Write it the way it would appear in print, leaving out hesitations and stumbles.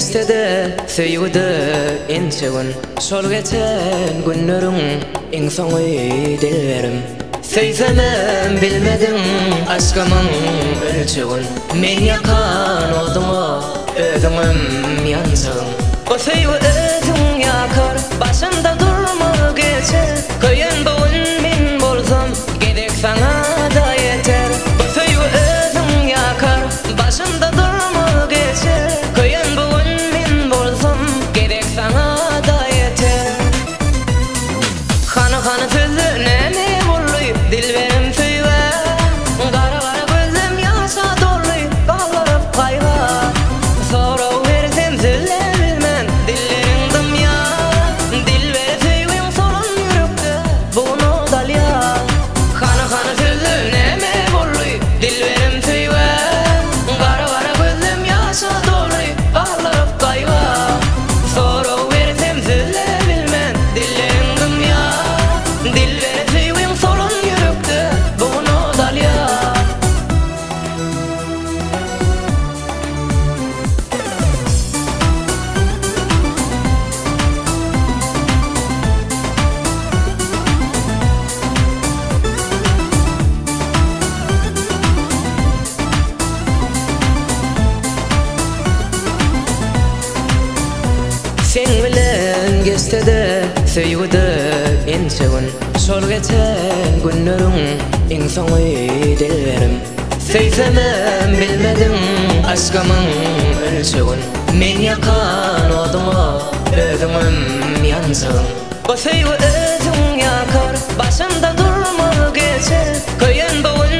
geçti de söyledi inçeğin sol geçen günlerin en sonu dilberim Seysemem bilmedim aşkımın ölçüğün Men yakan oduma ödümüm yansın O söyle özün yakar başında durma geçer Köyün boğun min bolsam gedek sana da yeter O söyle özün yakar başında durma geçer Köyün boğun min bolsam gedek sana da yeter Kanı kanı sözüne ne dilberim söyle Kara kara gözüm yaşa dolu Bağlarıp kayba Sonra versem söyleyebilmem Dillerin ya Dilberi söyleyeyim solun yürüktü Bunu dal ya Kanı kanı sözüne me bollu Dilberim söyle Kara kara gözüm yaşa dolu Bağlarıp kayba Sonra versem söyleyebilmem Dillerin ya Dilberi söyleyeyim solun Sen bilen geçti de söyledi inçeğin sol geçen günlerin en sonu dilberim Seysemem bilmedim aşkımın ölçüğün Men yakan oduma ödümüm yansın O söyle özün yakar başında durma geçer Köyün boğun